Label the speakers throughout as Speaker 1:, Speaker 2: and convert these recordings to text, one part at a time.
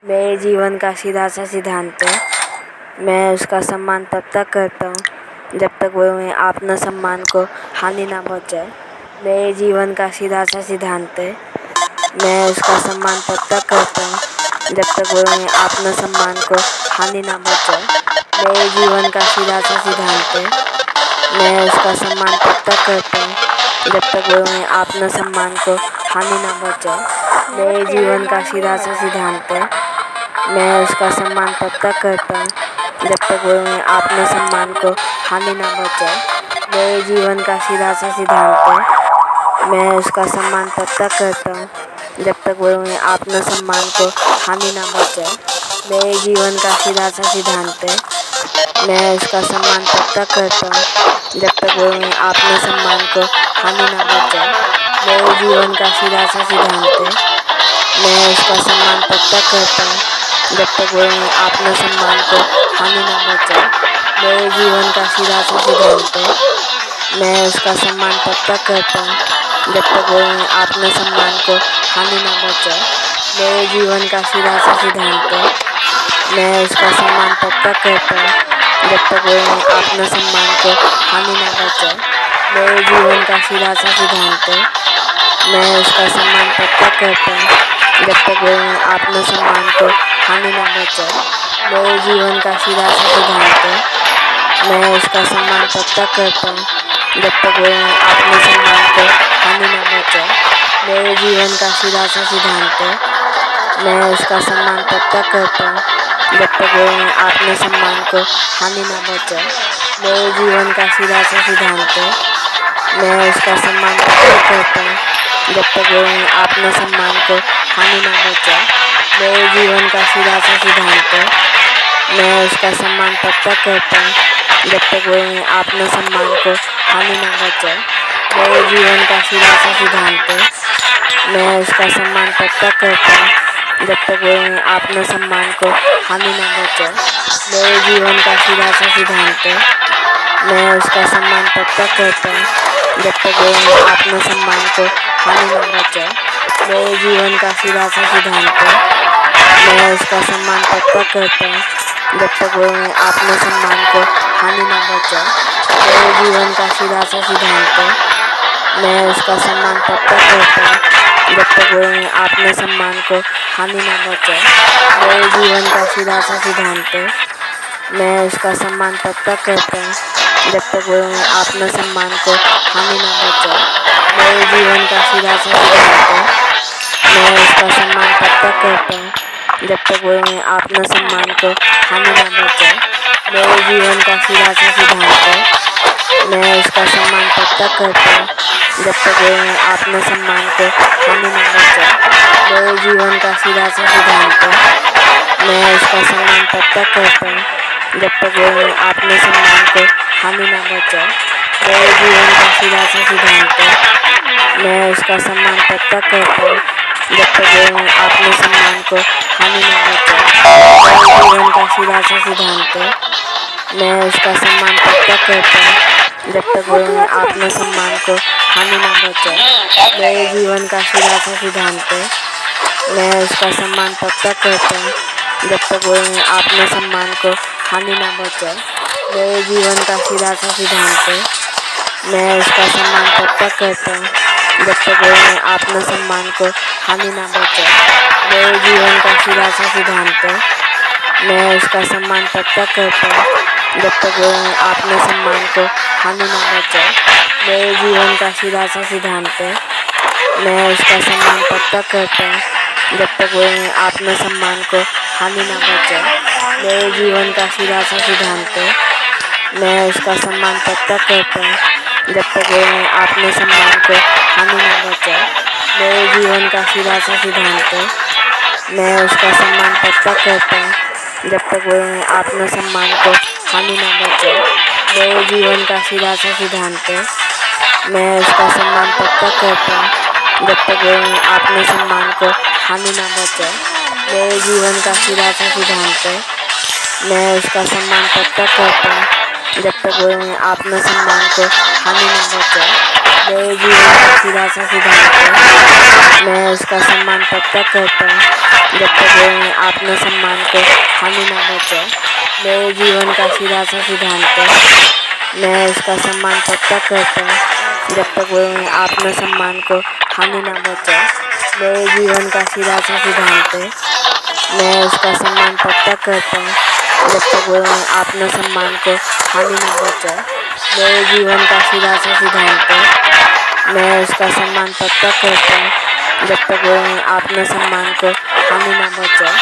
Speaker 1: मेरे जीवन का सीधा सा सिद्धांत है, मैं उसका सम्मान तब तक करता हूँ जब तक वो मेरे आत्मसम्मान को हानि ना पहुँचाए। मेरे जीवन का सीधा सा सिद्धांत है, मैं उसका सम्मान तब तक करता हूँ जब तक वो मेरे आत्मसम्मान को हानि ना पहुँचाए। मेरे जीवन का सीधा सा सिद्धांत है, मैं उसका सम्मान तब तक करता हूँ जब तक वो मेरे आत्मसम्मान को हानि ना पहुँचाए। मेरे जीवन का सीधा सा सिद्धांत है, मैं उसका सम्मान तब तक करता हूँ जब तक वो मेरे आत्मसम्मान को हानि ना पहुँचाए। मेरे जीवन का सीधा सा सिद्धांत है, मैं उसका सम्मान तब तक करता हूँ जब तक वो मेरे आत्मसम्मान को हानि ना पहुँचाए। मेरे जीवन का सीधा सा सिद्धांत है, मैं उसका सम्मान तब तक करता हूँ जब तक वो मेरे आत्मसम्मान को हानि ना पहुँचाए। मेरे जीवन का सीधा सा सिद्धांत है, मैं उसका सम्मान तब तक करता हूँ जब तक वो मेरे आत्मसम्मान को हानि ना पहुँचाए। मेरे जीवन का सीधा सा सिद्धांत है, मैं उसका सम्मान तब तक करता हूँ जब तक वो मेरे आत्मसम्मान को हानि ना पहुँचाए। मेरे जीवन का सीधा सा सिद्धांत है, मैं उसका सम्मान तब तक करता हूँ जब तक वो मेरे आत्मसम्मान को हानि ना पहुँचाए। मेरे जीवन का सीधा सा सिद्धांत है, मैं उसका सम्मान तब तक करता हूँ जब तक वो मेरे आत्मसम्मान को हानि ना पहुँचाए। मेरे जीवन का सीधा सा सिद्धांत है, मैं उसका सम्मान तब तक करता हूँ जब तक वो मेरे आत्मसम्मान को हानि ना पहुँचाए। मेरे जीवन का सीधा सा सिद्धांत है, मैं उसका सम्मान तब तक करता हूँ जब तक वो मेरे आत्मसम्मान को हानि ना पहुँचाए। मेरे जीवन का सीधा सा सिद्धांत है, मैं उसका सम्मान तब तक करता हूँ जब तक वो मेरे आत्मसम्मान को हानि ना पहुँचाए। मेरे जीवन का सीधा सा सिद्धांत है, मैं उसका सम्मान तब तक करता हूँ जब तक वो मेरे आत्मसम्मान को हानि ना पहुँचाए। मेरे जीवन का सीधा सा सिद्धांत है, मैं उसका सम्मान तब तक करता हूँ जब तक वो मेरे आत्मसम्मान को हानि ना पहुँचाए। मेरे जीवन का सीधा सा सिद्धांत है, मैं उसका सम्मान तब तक करता हूँ जब तक वो मेरे आत्मसम्मान को हानि ना पहुँचाए। मेरे जीवन का सीधा सा सिद्धांत है, मैं उसका सम्मान तब तक करता हूँ जब तक वो मेरे आत्मसम्मान को हानि ना पहुँचाए। मेरे जीवन का सीधा सा सिद्धांत है, मैं उसका सम्मान तब तक करता हूँ जब तक वो मेरे आत्मसम्मान को हानि ना पहुँचाए। मेरे जीवन का सीधा सा सिद्धांत है, मैं उसका सम्मान तब तक करता हूँ जब तक वो मेरे आत्मसम्मान को हानि ना पहुँचाए। मेरे जीवन का सीधा सा सिद्धांत है, मैं उसका सम्मान तब तक करता हूँ जब तक वो मेरे आत्मसम्मान को हानि ना पहुँचाए। मेरे जीवन का सीधा सा सिद्धांत है, मैं उसका सम्मान तब तक करता हूँ जब तक वो मेरे आत्मसम्मान को हानि ना पहुँचाए। मेरे जीवन का सीधा सा सिद्धांत है, मैं उसका सम्मान तब तक करता हूँ जब तक वो मेरे आत्मसम्मान को हानि ना पहुँचाए। मेरे जीवन का सीधा सा सिद्धांत है, मैं उसका सम्मान तब तक करता हूँ जब तक वो मेरे आत्मसम्मान को हानि ना पहुँचाए। मेरे जीवन का सीधा सा सिद्धांत है, मैं उसका सम्मान तब तक करता हूँ जब तक वो मेरे आत्मसम्मान को हानि ना पहुँचाए। मेरे जीवन का सीधा सा सिद्धांत है, मैं उसका सम्मान तब तक करता हूँ जब तक वो मेरे आत्मसम्मान को हानि ना पहुँचाए। मेरे जीवन का सीधा सा सिद्धांत है, मैं उसका सम्मान तब तक करता हूँ जब तक वो मेरे आत्मसम्मान को हानि ना पहुँचाए। मेरे जीवन का सीधा सा सिद्धांत है, मैं उसका सम्मान तब तक करता हूँ जब तक वो मेरे आत्मसम्मान को हानि ना पहुँचाए। मेरे जीवन का सीधा सा सिद्धांत है, मैं उसका सम्मान तब तक करता हूँ जब तक वो मेरे आत्मसम्मान को हानि ना पहुँचाए। मेरे जीवन का सीधा सा सिद्धांत है, मैं उसका सम्मान तब तक करता हूँ जब तक वो मेरे आत्मसम्मान को हानि ना पहुँचाए। मेरे जीवन का सीधा सा सिद्धांत है, मैं उसका सम्मान तब तक करता हूँ जब तक वो मेरे आत्मसम्मान को हानि ना पहुँचाए। मेरे जीवन का सीधा सा सिद्धांत है, मैं उसका सम्मान तब तक करता हूँ जब तक वो मेरे आत्मसम्मान को हानि ना पहुँचाए। मेरे जीवन का सीधा सा सिद्धांत है, मैं उसका सम्मान तब तक करता हूँ जब तक वो मेरे आत्मसम्मान को हानि ना पहुँचाए। मेरे जीवन का सीधा सा सिद्धांत है, मैं उसका सम्मान तब तक करता हूँ जब तक वो में आत्मसम्मान को हानि ना पहुँचाए। मेरे जीवन का सीधा सा सिद्धांत है, मैं उसका सम्मान तब तक करता हूँ जब तक वो में आत्मसम्मान को हानि ना पहुँचाए। मेरे जीवन का सीधा सा सिद्धांत है, मैं उसका सम्मान तब तक करता हूँ जब तक वो में आत्मसम्मान को हानि ना पहुँचाए। मेरे जीवन का सीधा सा सिद्धांत है, मैं उसका सम्मान तब तक करता हूँ जब तक वो में आत्मसम्मान को हानि ना पहुँचाए।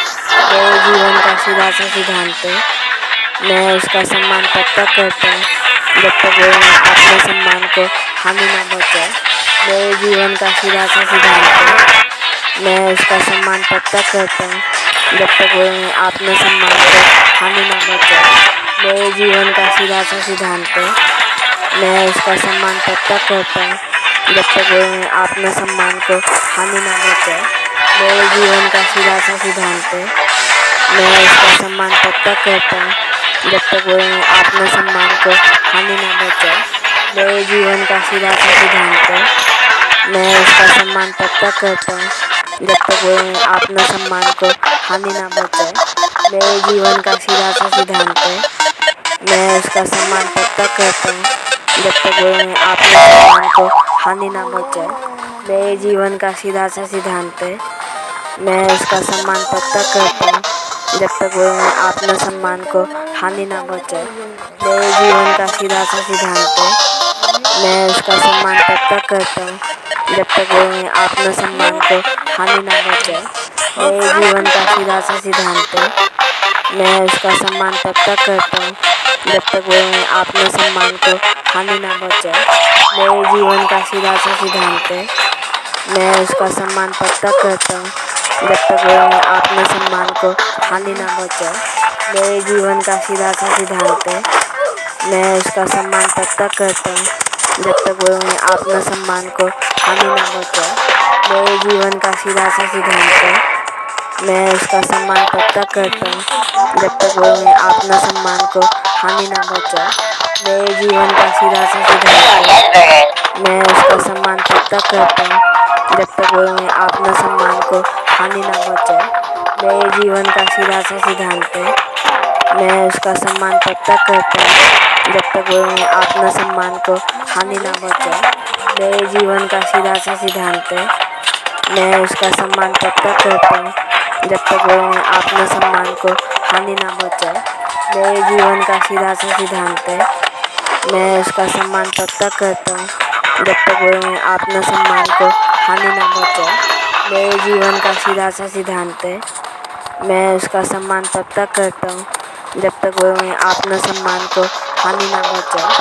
Speaker 1: मेरे जीवन का सीधा सा सिद्धांत है, मैं उसका सम्मान तब तक करता हूँ जब तक वो में आत्मसम्मान को हानि ना पहुँचाए। मेरे जीवन का सीधा सा सिद्धांत है, मैं उसका सम्मान तब तक करता हूँ जब तक वो में आत्मसम्मान को हानि ना पहुँचाए। मेरे जीवन का सीधा सा सिद्धांत है, मैं उसका सम्मान तब तक करता हूँ जब तक वो में आत्मसम्मान को हानि ना पहुँचाए। मेरे जीवन का सीधा सा सिद्धांत है, मैं उसका सम्मान तब तक करता हूँ जब तक वो में आत्मसम्मान को हानि ना पहुँचाए। मेरे जीवन का सीधा सा सिद्धांत है, मैं उसका सम्मान तब तक करता हूँ जब तक वो में आत्मसम्मान को हानि ना पहुँचाए। मेरे जीवन का सीधा सा सिद्धांत है, मैं उसका सम्मान तब तक करता हूँ जब तक वो में आत्मसम्मान को हानि ना पहुँचाए। मेरे जीवन का सीधा सा सिद्धांत है, मैं उसका सम्मान तब तक करता हूँ जब तक वो में आत्मसम्मान को हानि ना पहुँचाए। मेरे जीवन का सीधा सा सिद्धांत है, मैं उसका सम्मान तब तक करता हूँ जब तक वो में आत्मसम्मान को हानि ना पहुँचाए। मेरे जीवन का सीधा सा सिद्धांत है, मैं उसका सम्मान तब तक करता हूँ जब तक वो में आत्मसम्मान को हानि ना पहुँचाए। मेरे जीवन का सीधा सा सिद्धांत है, मैं उसका सम्मान तब तक करता हूँ जब तक वो में आत्मसम्मान को हानि ना पहुँचाए। मेरे जीवन का सीधा सा सिद्धांत है, मैं उसका सम्मान तब तक करता हूँ जब तक वो में आत्मसम्मान को हानि ना पहुँचाए। मेरे जीवन का सीधा सा सिद्धांत है, मैं उसका सम्मान तब तक करता हूँ जब तक वो में आत्मसम्मान को हानि ना पहुँचाए। मेरे जीवन का सीधा सा सिद्धांत है, मैं उसका सम्मान तब तक करता हूँ जब तक वो में आत्मसम्मान को हानि ना पहुँचाए। मेरे जीवन का सीधा सा सिद्धांत है, मैं उसका सम्मान तब तक करता हूँ जब तक वो में आत्मसम्मान को हानि ना पहुँचाए। मेरे जीवन का सीधा सा सिद्धांत है, मैं उसका सम्मान तब तक करता हूँ जब तक वो में आत्मसम्मान को हानि ना पहुँचाए। मेरे जीवन का सीधा सा सिद्धांत है, मैं उसका सम्मान तब तक करता हूँ जब तक वो में आत्मसम्मान को हानि ना पहुँचाए। मेरे जीवन का सीधा सा सिद्धांत है, मैं उसका सम्मान तब तक करता हूँ जब तक वो में आत्मसम्मान को हानि ना पहुँचाए।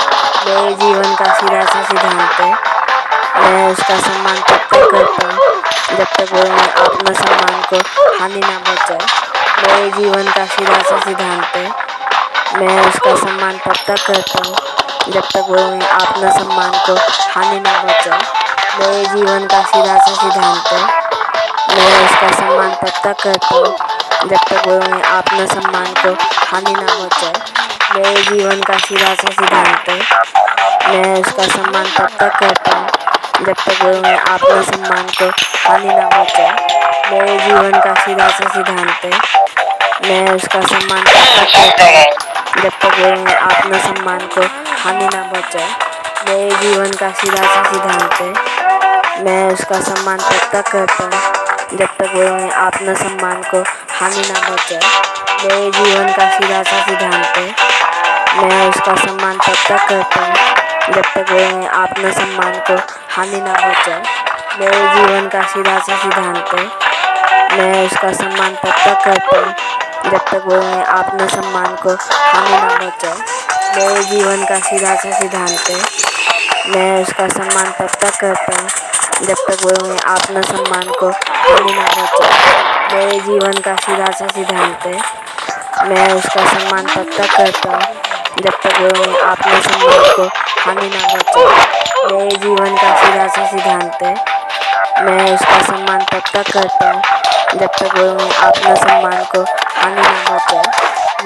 Speaker 1: मेरे जीवन का सीधा सा सिद्धांत है, मैं उसका सम्मान तब तक करता हूँ जब तक वो में आत्मसम्मान को हानि ना पहुँचाए। मेरे जीवन का सीधा सा सिद्धांत है, मैं उसका सम्मान तब तक करता हूँ जब तक वो में आत्मसम्मान को हानि ना पहुँचाए। मेरे जीवन का सीधा सा सिद्धांत है, मैं उसका सम्मान तब तक करता हूँ जब तक वो में आत्मसम्मान को हानि ना पहुँचाए। मेरे जीवन का सीधा सा सिद्धांत है, मैं उसका सम्मान तब तक करता हूँ जब तक वो में आत्मसम्मान को हानि ना पहुँचाए। मेरे जीवन का सीधा सा सिद्धांत है, मैं उसका सम्मान तब तक करता हूँ जब तक वो में आत्मसम्मान को हानि ना पहुँचाए। मेरे जीवन का सीधा सा सिद्धांत है, मैं उसका सम्मान तब तक करता हूँ जब तक वो में आत्मसम्मान को हानि ना पहुँचाए। मेरे जीवन का सीधा सा सिद्धांत है, मैं उसका सम्मान तब तक करता हूँ जब तक वो में आत्मसम्मान को हानि ना पहुँचाए। मेरे जीवन का सीधा सा सिद्धांत है, मैं उसका सम्मान तब तक करता हूँ जब तक वो में आत्मसम्मान को हानि ना पहुँचाए। मेरे जीवन का सीधा सा सिद्धांत है, मैं उसका सम्मान तब तक करता हूँ जब तक वो में आत्मसम्मान को हानि ना पहुँचाए। मेरे जीवन का सीधा सा सिद्धांत है, मैं उसका सम्मान तब तक करता हूँ जब तक वो में आत्मसम्मान को हानि ना पहुँचाए। मेरे जीवन का सीधा सा सिद्धांत है, मैं उसका सम्मान तब तक करता हूँ जब तक वो में आत्मसम्मान को हानि ना पहुँचाए।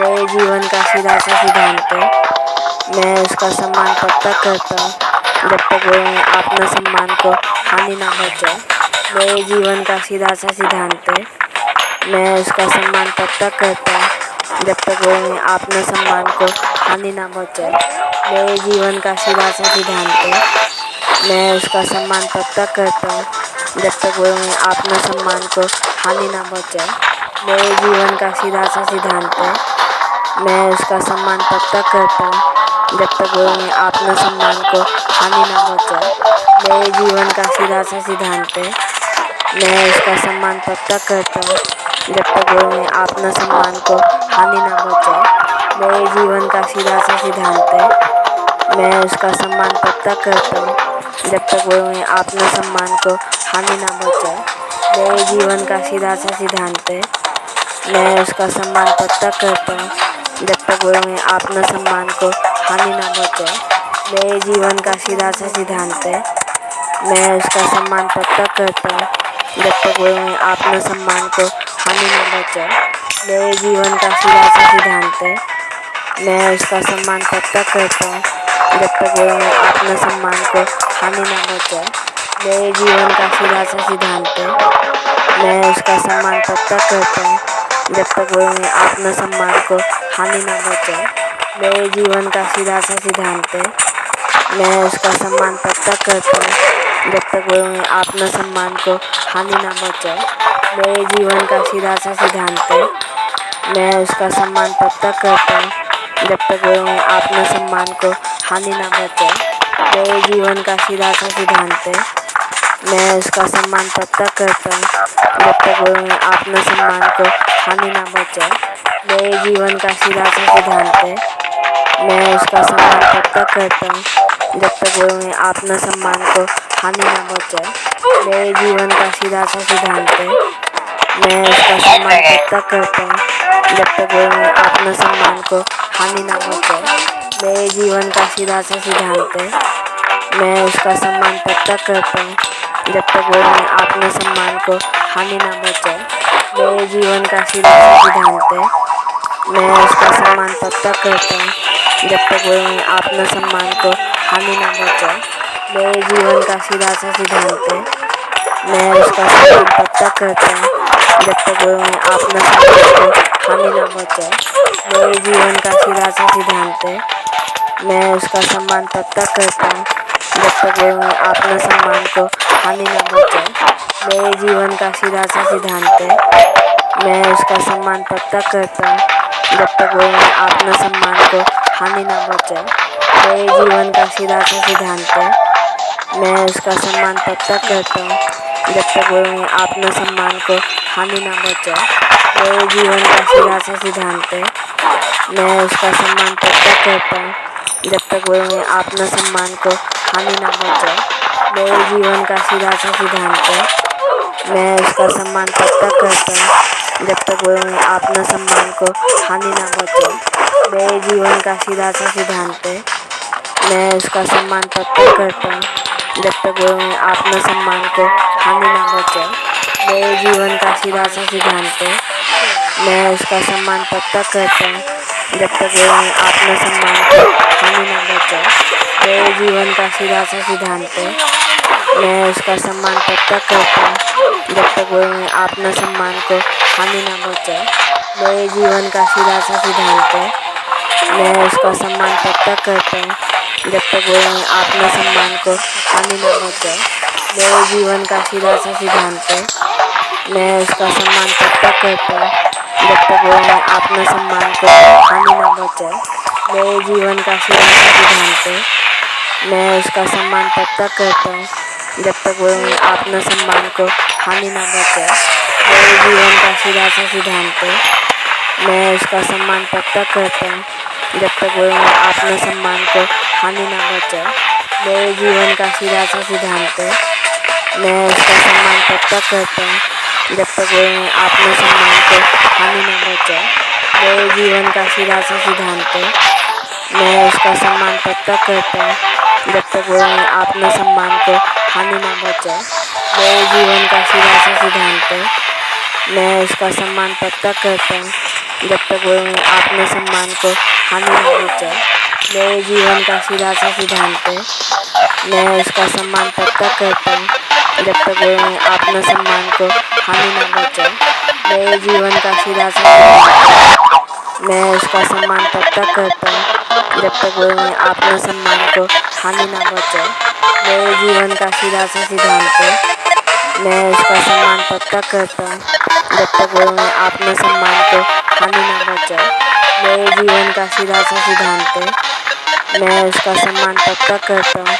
Speaker 1: मेरे जीवन का सीधा सा सिद्धांत है, मैं उसका सम्मान तब तक करता हूँ जब तक वो में आत्मसम्मान को हानि ना पहुँचाए। मेरे जीवन का सीधा सा सिद्धांत है, मैं उसका सम्मान तब तक करता हूँ जब तक वो में आत्मसम्मान को हानि ना पहुँचाए। मेरे जीवन का सीधा सा सिद्धांत है, मैं उसका सम्मान तब तक करता हूँ जब तक वो में आत्मसम्मान को हानि ना पहुँचाए। मेरे जीवन का सीधा सा सिद्धांत है, मैं उसका सम्मान तब तक करता हूँ जब तक वो में आत्मसम्मान को हानि ना पहुँचाए। मेरे जीवन का सीधा सा सिद्धांत है, मैं उसका सम्मान तब तक करता हूँ जब तक वो में आत्मसम्मान को हानि ना पहुँचाए। मेरे जीवन का सीधा सा सिद्धांत है, मैं उसका सम्मान तब तक करता हूँ जब तक वो में आत्मसम्मान को हानि ना पहुँचाए। मेरे जीवन का सीधा सा सिद्धांत है, मैं उसका सम्मान तब तक करता हूँ जब तक वो में आत्मसम्मान को हानि ना पहुँचाए। मेरे जीवन का सीधा सा सिद्धांत है, मैं उसका सम्मान तब तक करता हूँ जब तक वो में आत्मसम्मान को हानि ना पहुँचाए। मेरे जीवन का सीधा सा सिद्धांत है, मैं उसका सम्मान तब तक करता हूँ जब तक वो में आत्मसम्मान को हानि ना पहुँचाए। मेरे जीवन का सीधा सा सिद्धांत है, मैं उसका सम्मान तब तक करता हूँ जब तक वो में आत्मसम्मान को हानि ना पहुँचाए। मेरे जीवन का सीधा सा सिद्धांत है, मैं उसका सम्मान तब तक करता हूँ जब तक वो में आत्मसम्मान को हानि ना पहुँचाए। मेरे जीवन का सीधा सा सिद्धांत है, मैं उसका सम्मान तब तक करता हूँ जब तक वो में आत्मसम्मान को हानि ना पहुँचाए। मेरे जीवन का सीधा सा सिद्धांत है, मैं उसका सम्मान तब तक करता हूँ जब तक वो में आत्मसम्मान को हानि ना पहुँचाए। मेरे जीवन का सीधा सा सिद्धांत है, मैं उसका सम्मान तब तक करता हूँ जब तक वो में आत्मसम्मान को हानि ना पहुँचाए। मेरे जीवन का सीधा सा सिद्धांत है, मैं उसका सम्मान तब तक करता हूँ जब तक वो में आत्मसम्मान को हानि ना पहुँचाए। मेरे जीवन का सीधा सा सिद्धांत है, मैं उसका सम्मान तब तक करता हूँ जब तक वो में आत्मसम्मान को हानि ना पहुँचाए। मेरे जीवन का सीधा सा सिद्धांत है, मैं उसका सम्मान तब तक करता हूँ जब तक वो में आत्मसम्मान को हानि ना पहुँचाए। मेरे जीवन का सीधा सा सिद्धांत है, मैं उसका सम्मान तब तक करता हूँ जब तक वो में आत्मसम्मान को हानि ना पहुँचाए। मेरे जीवन का सीधा सा सिद्धांत है, मैं उसका सम्मान तब तक करता हूँ जब तक वो में आत्मसम्मान को हानि ना पहुँचाए। मेरे जीवन का सीधा सा सिद्धांत है, मैं उसका सम्मान तब तक करता हूँ जब तक वो में आत्मसम्मान को हानि ना पहुँचाए। मेरे जीवन का सीधा सा सिद्धांत है, मैं उसका सम्मान तब तक करता हूँ जब तक वो में आत्मसम्मान को हानि ना पहुँचाए। मेरे जीवन का सीधा सा सिद्धांत है, मैं उसका सम्मान तब तक करता हूँ जब तक वो में आत्मसम्मान को हानि ना पहुँचाए। मेरे जीवन का सीधा सा सिद्धांत है, मैं उसका सम्मान तब तक करता हूँ जब तक वो में आत्मसम्मान को हानि ना पहुँचाए। मेरे जीवन का सीधा सा सिद्धांत है, मैं उसका सम्मान तब तक करता हूँ जब तक वो में आत्मसम्मान को हानि ना पहुँचाए। मेरे जीवन का सीधा सा सिद्धांत है, मैं उसका सम्मान तब तक करता हूँ जब तक वो में आत्मसम्मान को हानि ना पहुँचाए। मेरे जीवन का सीधा सा सिद्धांत है, मैं उसका सम्मान तब तक करता हूँ जब तक वो में आत्मसम्मान को हानि ना पहुँचाए। मेरे जीवन का सीधा सा सिद्धांत है, मैं उसका सम्मान तब तक करता हूँ जब तक वो में आत्मसम्मान को हानि ना पहुँचाए। मेरे जीवन का सीधा सा सिद्धांत है, मैं उसका सम्मान तब तक करता हूँ जब तक वो में आत्मसम्मान को हानि ना पहुँचाए। मेरे जीवन का सीधा सा सिद्धांत है, मैं उसका सम्मान तब तक करता हूँ जब तक वो में आत्मसम्मान को हानि ना पहुँचाए। मेरे जीवन का सीधा सा सिद्धांत है, मैं उसका सम्मान तब तक करता हूँ जब तक वो में आत्मसम्मान को हानि ना पहुँचाए। मेरे जीवन का सीधा सा सिद्धांत है, मैं उसका सम्मान तब तक करता हूँ जब तक वो में आत्मसम्मान को हानि ना पहुँचाए। मेरे जीवन का सीधा सा सिद्धांत है, मैं उसका सम्मान तब तक करता हूँ जब तक वो में आत्मसम्मान को हानि ना पहुँचाए। मेरे जीवन का सीधा सा सिद्धांत है, मैं उसका सम्मान तब तक करता हूँ जब तक वो में आत्मसम्मान को हानि ना पहुँचाए। मेरे जीवन का सीधा सा सिद्धांत है, मैं उसका सम्मान तब तक करता हूँ जब तक वो में आत्मसम्मान को हानि ना पहुँचाए। मेरे जीवन का सीधा सा सिद्धांत है। मैं उसका सम्मान तब तक करता हूँ जब तक वो अपने सम्मान को हानि ना पहुँचाए। मेरे जीवन का सीधा सा सिद्धांत है। मैं उसका सम्मान तब तक करता हूँ जब तक वो अपने सम्मान को हानि ना पहुँचाए। मेरे जीवन का सीधा सा सिद्धांत है। मैं उसका सम्मान तब तक करता हूँ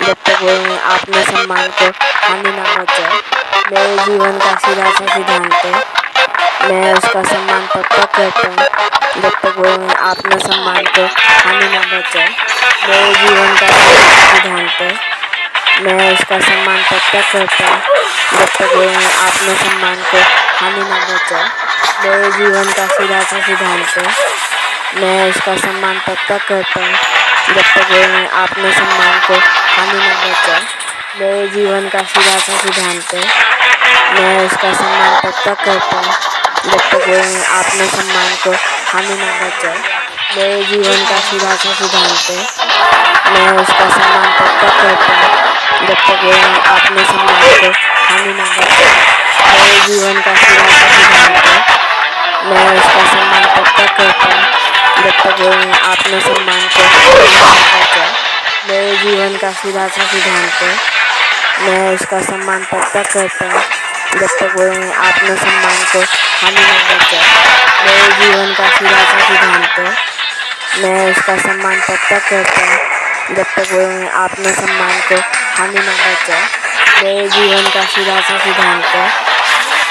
Speaker 1: जब तक वो अपने सम्मान को हानि ना पहुँचाए। मेरे जीवन का सीधा सा सिद्धांत है। मैं उसका सम्मान तब तक करता हूँ जब तक वो अपने सम्मान को हानि ना पहुँचाए। मेरे जीवन का सीधा सा सिद्धांत है। मैं उसका सम्मान तब तक करता हूँ जब तक वो अपने सम्मान को हानि ना पहुँचाए। मेरे जीवन का सीधा सा सिद्धांत है। मैं उसका सम्मान तब तक करता हूँ जब तक वो अपने सम्मान को हानि ना पहुँचाए। मेरे जीवन का सीधा सा सिद्धांत है। मैं उसका सम्मान तब तक करता हूँ जब तक वो अपने सम्मान को हानि ना पहुँचाए। मेरे जीवन का सीधा सा सिद्धांत है। मैं उसका सम्मान तब तक करता हूँ जब तक वो अपने सम्मान को हानि ना पहुँचाए। मेरे जीवन का सीधा सा सिद्धांत है। मैं उसका सम्मान तब तक करता हूँ जब तक वो अपने सम्मान को हानि ना पहुँचाए। मेरे जीवन का सीधा सा सिद्धांत है। मैं उसका सम्मान तब तक करता हूँ जब तक वो अपने सम्मान को हानि ना पहुँचाए। मेरे जीवन का सीधा सा सिद्धांत है। मैं उसका सम्मान तब तक करता हूँ जब तक वो अपने सम्मान को हानि ना पहुँचाए। मेरे जीवन का सीधा सा सिद्धांत है।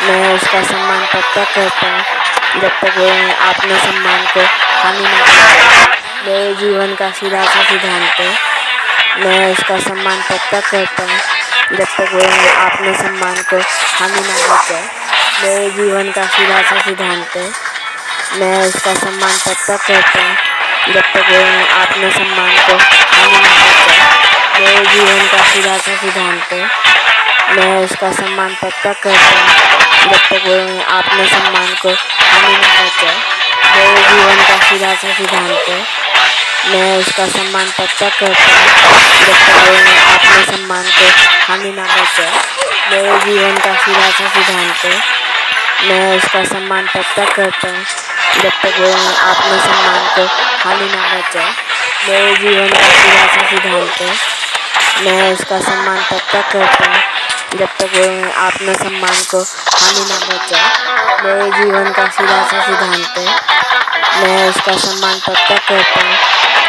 Speaker 1: मैं उसका सम्मान तब तक करता हूँ जब तक वो अपने सम्मान को हानि ना पहुँचाए। मेरे जीवन का सीधा सा सिद्धांत है। मैं उसका सम्मान तब तक करता हूँ जब तक वो अपने सम्मान को हानि ना पहुँचाए। मेरे जीवन का सीधा सा सिद्धांत है। मैं उसका सम्मान तब तक करता हूँ जब तक वो अपने सम्मान को हानि ना पहुँचाए। मेरे जीवन का सीधा सा सिद्धांत है। मैं उसका सम्मान तब तक करता हूँ जब तक वो अपने सम्मान को हानि ना पहुँचाए। मेरे जीवन का सीधा सा सिद्धांत है। मैं उसका सम्मान तब तक करता हूँ जब तक वो अपने सम्मान को हानि ना पहुँचाए। मेरे जीवन का सीधा सा सिद्धांत है। मैं उसका सम्मान तब तक करता हूँ जब तक वो अपने सम्मान को हानि ना पहुँचाए। मेरे जीवन का सीधा सा सिद्धांत है। मैं उसका सम्मान तब तक करता हूँ जब तक वो अपने सम्मान को हानि ना पहुँचाए। मेरे जीवन का सीधा सा सिद्धांत है। मैं उसका सम्मान तब तक करता हूँ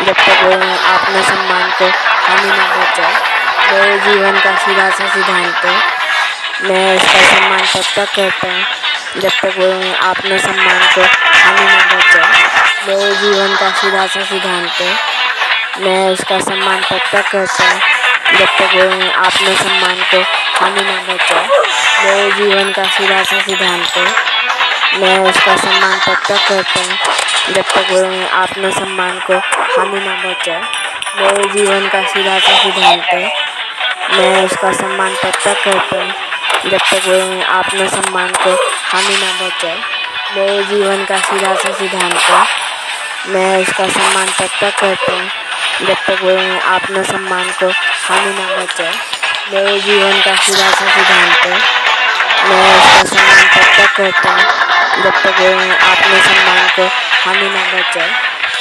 Speaker 1: जब तक वो अपने सम्मान को हानि ना पहुँचाए। मेरे जीवन का सीधा सा सिद्धांत है। मैं उसका सम्मान तब तक करता हूँ जब तक वो अपने सम्मान को हानि ना पहुँचाए। मेरे जीवन का सीधा सा सिद्धांत है। मैं उसका सम्मान तब तक करता हूँ जब तक वो अपने सम्मान को हानि ना पहुँचाए। मेरे जीवन का सीधा सा सिद्धांत है। मैं उसका सम्मान तब तक करता हूँ जब तक वो अपने सम्मान को हानि ना पहुँचाए। मेरे जीवन का सीधा सा सिद्धांत है। मैं उसका सम्मान तब तक करता हूँ जब तक वो अपने सम्मान को हानि ना पहुँचाए। मेरे जीवन का सीधा सा सिद्धांत है। मैं उसका सम्मान तब तक करता हूँ जब तक वो अपने सम्मान को हानि ना पहुँचाए। मेरे जीवन का सीधा सा सिद्धांत है। मैं उसका सम्मान तब तक करता हूँ जब तक वो अपने सम्मान को हानि ना पहुँचाए।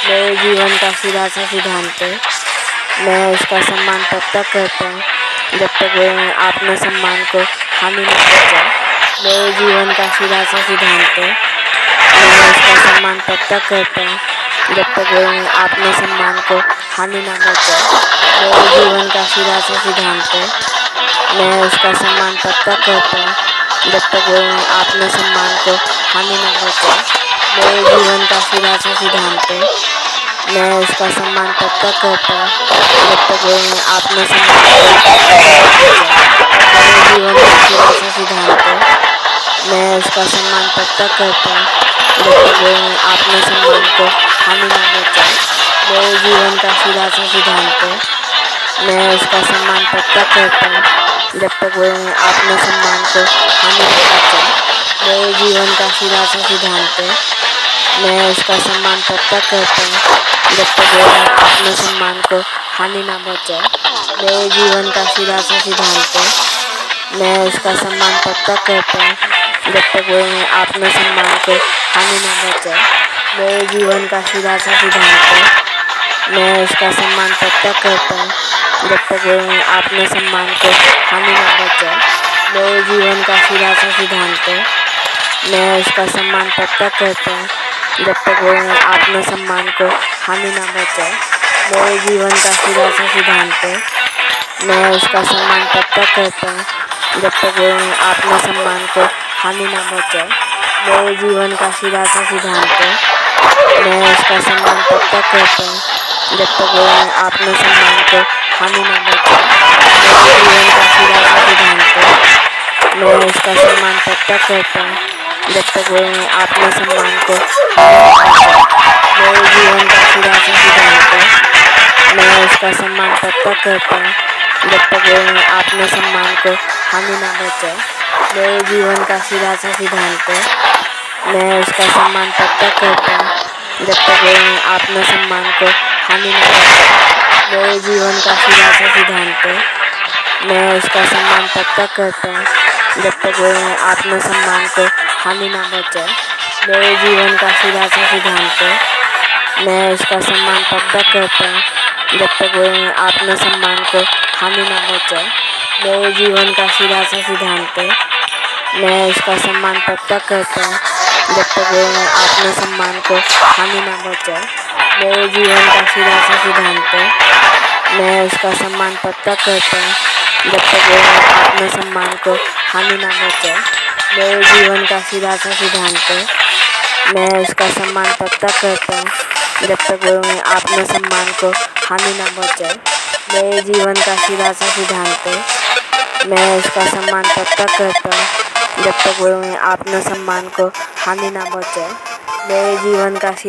Speaker 1: मेरे जीवन का सीधा सा सिद्धांत है। मैं उसका सम्मान तब तक करता हूँ जब तक वो अपने सम्मान को हानि ना पहुँचाए। मेरे जीवन का सीधा सा सिद्धांत है। मैं उसका सम्मान तब तक करता हूँ जब तक वो अपने सम्मान को हानि ना पहुँचाए। मेरे जीवन का सीधा सा सिद्धांत है। मैं उसका सम्मान तब तक करता हूँ जब तक वो अपने सम्मान को हानि ना पहुँचाए। मेरे जीवन का सीधा सा सिद्धांत है। मैं उसका सम्मान तब तक करता हूँ जब तक वो अपने सम्मान को हानि ना पहुँचाए। मेरे जीवन का सीधा सा सिद्धांत है। मैं उसका सम्मान तब तक करता हूँ जब तक वो अपने सम्मान को हानि ना पहुँचाए। मेरे जीवन का सीधा सा सिद्धांत है। मैं उसका सम्मान तब तक करता हूँ जब तक वो अपने सम्मान को हानि ना पहुँचाए। मेरे जीवन का सीधा सा सिद्धांत है। मैं उसका सम्मान तब तक करता हूँ जब तक वो अपने सम्मान को हानि ना पहुँचाए। मेरे जीवन का सीधा सा सिद्धांत है। मैं उसका सम्मान तब तक करता हूँ जब तक वो में आत्मसम्मान को हानि ना पहुँचाए। मेरे जीवन का सीधा सा सिद्धांत है, मैं उसका सम्मान तब तक करता हूँ जब तक वो में आत्मसम्मान को हानि ना पहुँचाए। मेरे जीवन का सीधा सा सिद्धांत है, मैं उसका सम्मान तब तक करता हूँ जब तक वो में आत्मसम्मान को हानि ना पहुँचाए। मेरे जीवन का सीधा सा सिद्धांत है, मैं उसका सम्मान तब तक करता हूँ जब तक वो में आत्मसम्मान को हानि ना पहुँचाए। मेरे जीवन का सीधा सा सिद्धांत है, मैं उसका सम्मान तब तक करता हूँ जब तक वो में आत्मसम्मान को हानि ना पहुँचाए। मेरे जीवन का सीधा सा सिद्धांत है, मैं उसका सम्मान तब तक करता हूँ जब तक वो में आत्मसम्मान को हानि ना पहुँचाए। मेरे जीवन का सीधा सा सिद्धांत है, मैं उसका सम्मान तब तक करता हूँ जब तक वो में आत्मसम्मान को हानि ना पहुँचाए। मेरे जीवन का सीधा सा सिद्धांत है, मैं उसका सम्मान तब तक करता हूँ जब तक वो में आत्मसम्मान को हानि ना पहुँचाए। मेरे जीवन का सीधा सा सिद्धांत है, मैं उसका सम्मान तब तक करता हूँ जब तक वो में आत्मसम्मान को हानि ना पहुँचाए। मेरे जीवन का सीधा सा सिद्धांत है, मैं उसका सम्मान तब तक करता हूँ जब तक वो में आत्मसम्मान को हानि ना पहुँचाए। मेरे जीवन का सीधा सा सिद्धांत है, मैं उसका सम्मान तब तक करता हूँ जब तक वो में आत्मसम्मान को हानि ना पहुँचाए। मेरे जीवन का सीधा सा सिद्धांत है, मैं उसका सम्मान तब तक करता हूँ जब तक वो में आत्मसम्मान को हानि ना पहुँचाए। मेरे जीवन का सीधा सा सिद्धांत है, मैं उसका सम्मान तब तक करता हूँ जब तक वो में आत्मसम्मान को हानि ना पहुँचाए। मेरे जीवन का सीधा सा सिद्धांत है, मैं उसका सम्मान तब तक करता हूँ जब तक वो में आत्मसम्मान को हानि ना पहुँचाए। मेरे जीवन का सीधा